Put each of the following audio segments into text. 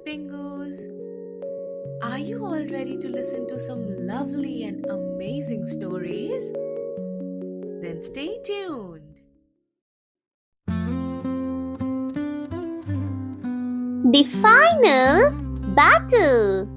Pingus. Are you all ready to listen to some lovely and amazing stories? Then stay tuned. The final battle.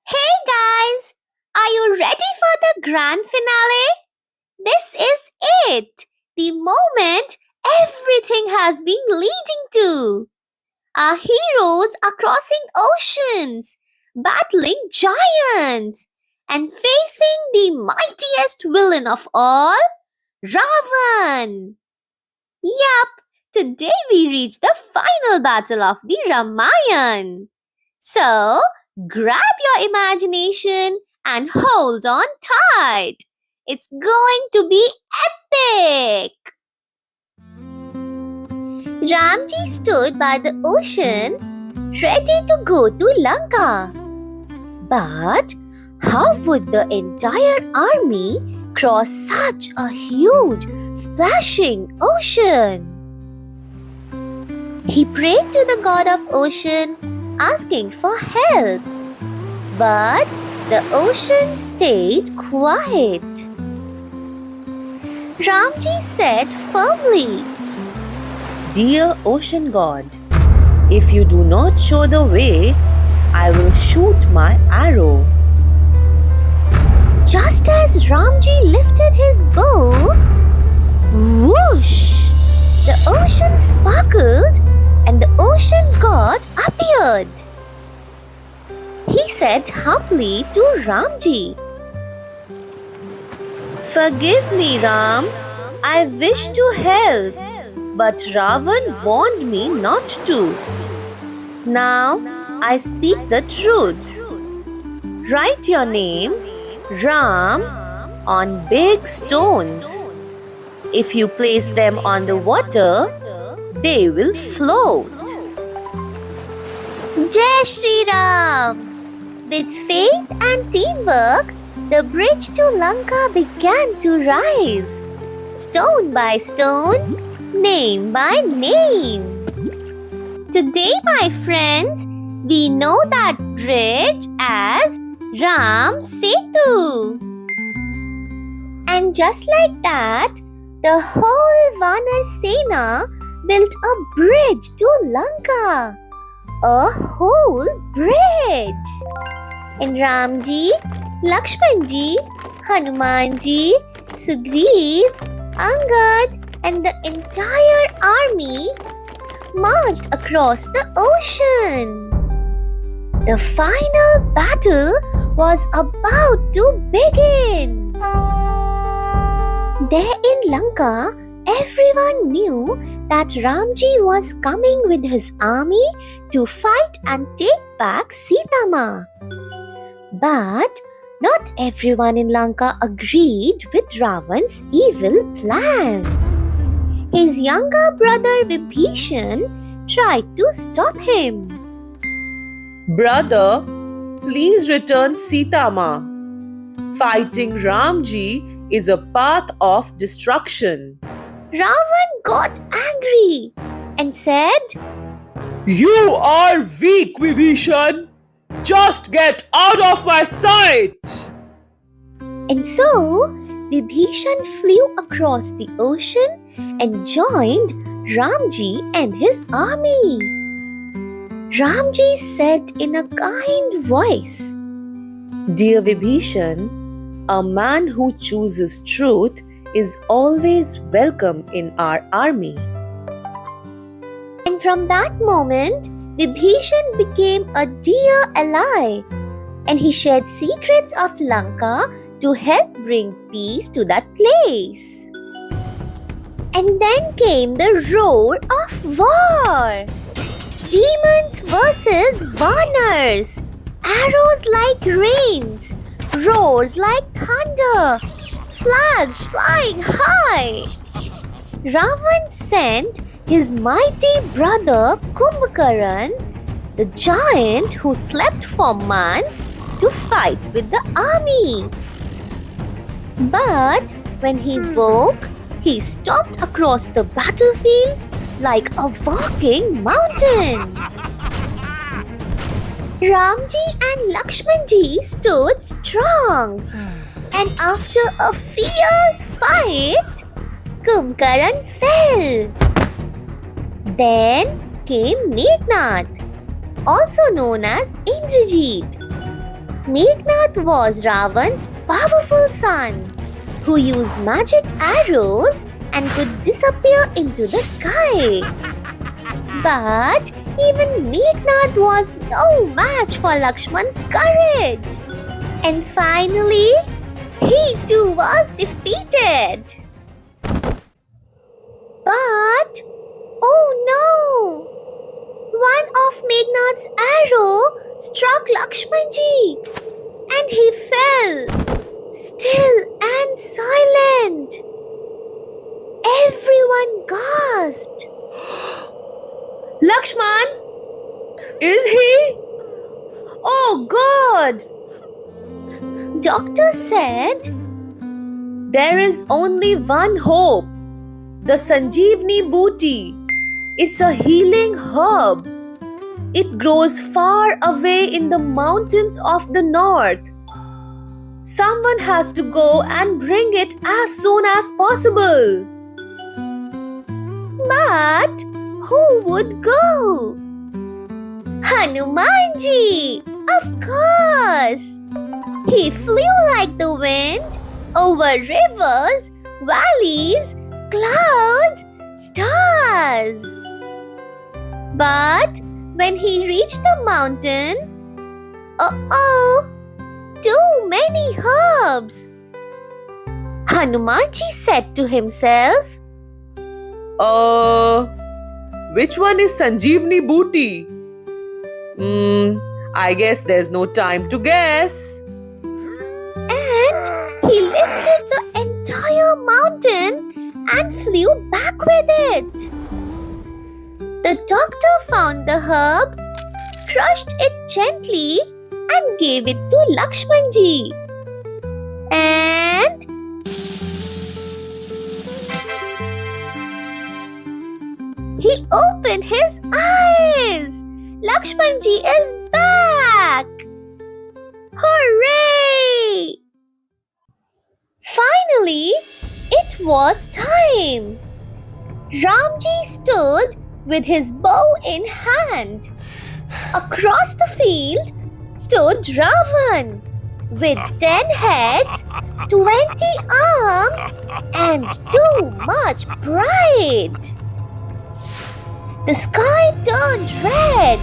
Hey guys, are you ready for the grand finale? This is it, the moment everything has been leading to. Our heroes are crossing oceans, battling giants, and facing the mightiest villain of all, Ravan. Yup, today we reach the final battle of the Ramayana. So, grab your imagination and hold on tight. It's going to be epic. Ramji stood by the ocean, ready to go to Lanka. But how would the entire army cross such a huge, splashing ocean? He prayed to the god of ocean, asking for help. But the ocean stayed quiet. Ramji said firmly, Dear ocean god, if you do not show the way, I will shoot my arrow. Just as Ramji lifted his bow, whoosh! The ocean sparkled and the ocean god appeared. He said humbly to Ramji, Forgive me, Ram. I wish to help, but Ravan warned me not to. Now I speak the truth. Write your name, Ram, on big stones. If you place them on the water, they will float. Jai Shri Ram! With faith and teamwork, the bridge to Lanka began to rise, stone by stone, name by name. Today, my friends, we know that bridge as Ram Setu. And just like that, the whole Vanar Sena built a bridge to Lanka. A whole bridge. And Ramji, Lakshmanji, Hanumanji, Sugriv, Angad, and the entire army marched across the ocean. The final battle was about to begin. There in Lanka, everyone knew that Ramji was coming with his army to fight and take back Sita Ma. But not everyone in Lanka agreed with Ravan's evil plan. His younger brother Vibhishan tried to stop him. Brother, please return Sita Ma. Fighting Ramji is a path of destruction. Ravan got angry and said, You are weak, Vibhishan. Just get out of my sight. And so Vibhishan flew across the ocean and joined Ramji and his army. Ramji said in a kind voice, Dear Vibhishan, a man who chooses truth is always welcome in our army. And from that moment, Vibhishan became a dear ally, and he shared secrets of Lanka to help bring peace to that place. And then came the roar of war. Demons versus Varnars. Arrows like rains. Roars like thunder. Flags flying high. Ravan sent his mighty brother Kumbhakaran, the giant who slept for months, to fight with the army. But when he woke, he stomped across the battlefield like a walking mountain. Ramji and Lakshmanji stood strong, and after a fierce fight, Kumbhakaran fell. Then came Meghnad, also known as Indrajit. Meghnad was Ravan's powerful son, who used magic arrows and could disappear into the sky. But even Meghnad was no match for Lakshman's courage. And finally, he too was defeated. But, oh no! One of Meghnad's arrow struck Lakshmanji and he fell, still and silent. Everyone gasped. Lakshman? Is he? Oh God! Doctor said, There is only one hope. The Sanjeevani Booty. It's a healing herb. It grows far away in the mountains of the north. Someone has to go and bring it as soon as possible. but who would go? Hanumanji, of course! He flew like the wind over rivers, valleys, clouds, stars. But when he reached the mountain, too many herbs. Hanumanji said to himself, Which one is Sanjeevani Booty? I guess there's no time to guess. and he lifted the entire mountain and flew back with it. The doctor found the herb, crushed it gently, and gave it to Lakshmanji. And he opened his eyes. Lakshmanji is back! Hooray! Finally, it was time. Ramji stood with his bow in hand. Across the field stood Ravan with 10 heads, 20 arms, and too much pride. The sky turned red.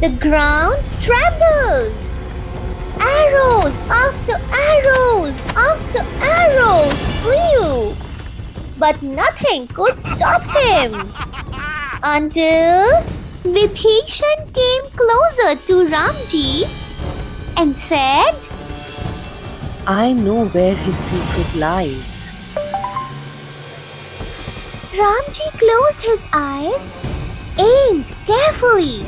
The ground trembled. Arrows after arrows after arrows flew. But nothing could stop him. Until Vibhishan came closer to Ramji and said, I know where his secret lies. Ramji closed his eyes, aimed carefully.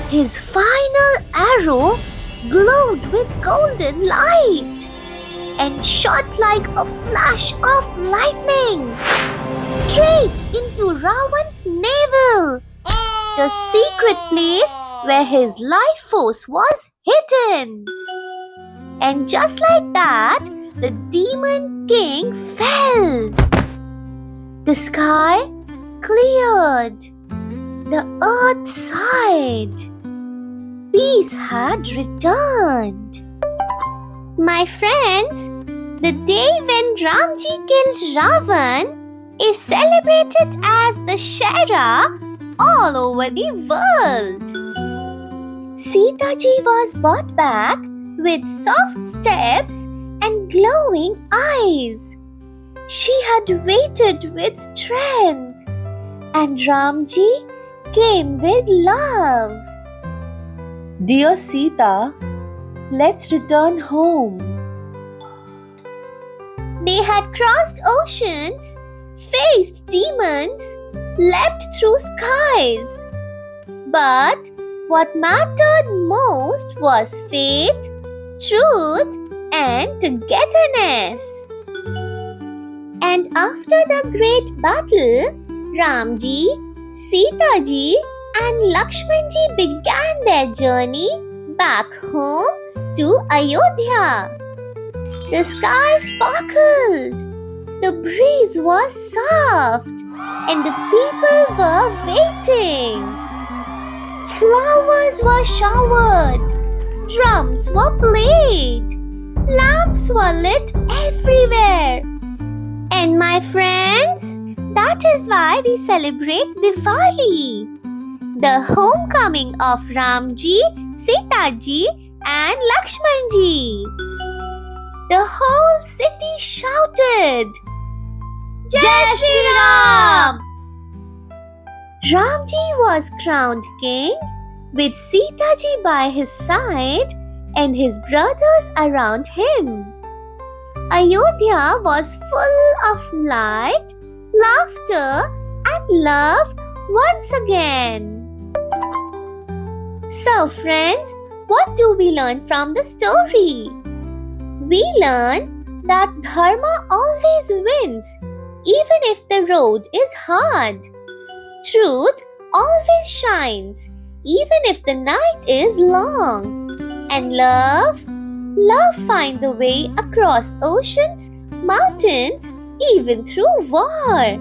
His final arrow glowed with golden light and shot like a flash of lightning straight into Ravan's navel, the secret place where his life force was hidden. And just like that, the demon king fell. The sky cleared. The earth sighed. Peace had returned. My friends, the day when Ramji killed Ravan is celebrated as the Shara all over the world. Sita ji was brought back with soft steps and glowing eyes. She had waited with strength, and Ramji came with love. Dear Sita, let's return home. They had crossed oceans, faced demons, leapt through skies. But what mattered most was faith, truth, and togetherness. And after the great battle, Ramji, Sita ji, and Lakshman ji began their journey back home to Ayodhya. The sky sparkled, the breeze was soft, and the people were waiting. Flowers were showered, drums were played, lamps were lit everywhere. And my friends, that is why we celebrate Diwali, the homecoming of Ramji, Sitaji, and Lakshmanji. The whole city shouted, Jai Shri Ram! Ramji was crowned king with Sitaji by his side and his brothers around him. Ayodhya was full of light, laughter, and love once again. So, friends, what do we learn from the story? We learn that Dharma always wins, even if the road is hard. Truth always shines, even if the night is long. And love finds a way across oceans, mountains, even through war.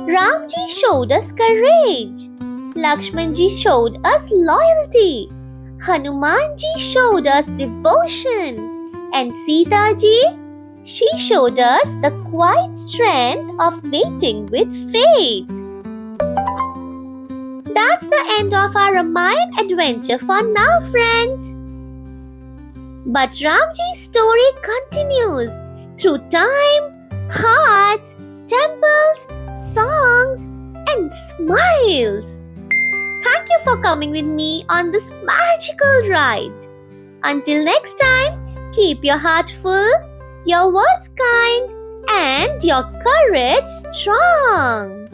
Ramji showed us courage. Lakshmanji showed us loyalty. Hanumanji showed us devotion. And Sitaji, she showed us the quiet strength of waiting with faith. That's the end of our Ramayan adventure for now, friends. But Ramji's story continues through time, hearts, temples, songs, and smiles. Thank you for coming with me on this magical ride. Until next time, keep your heart full, your words kind, and your courage strong.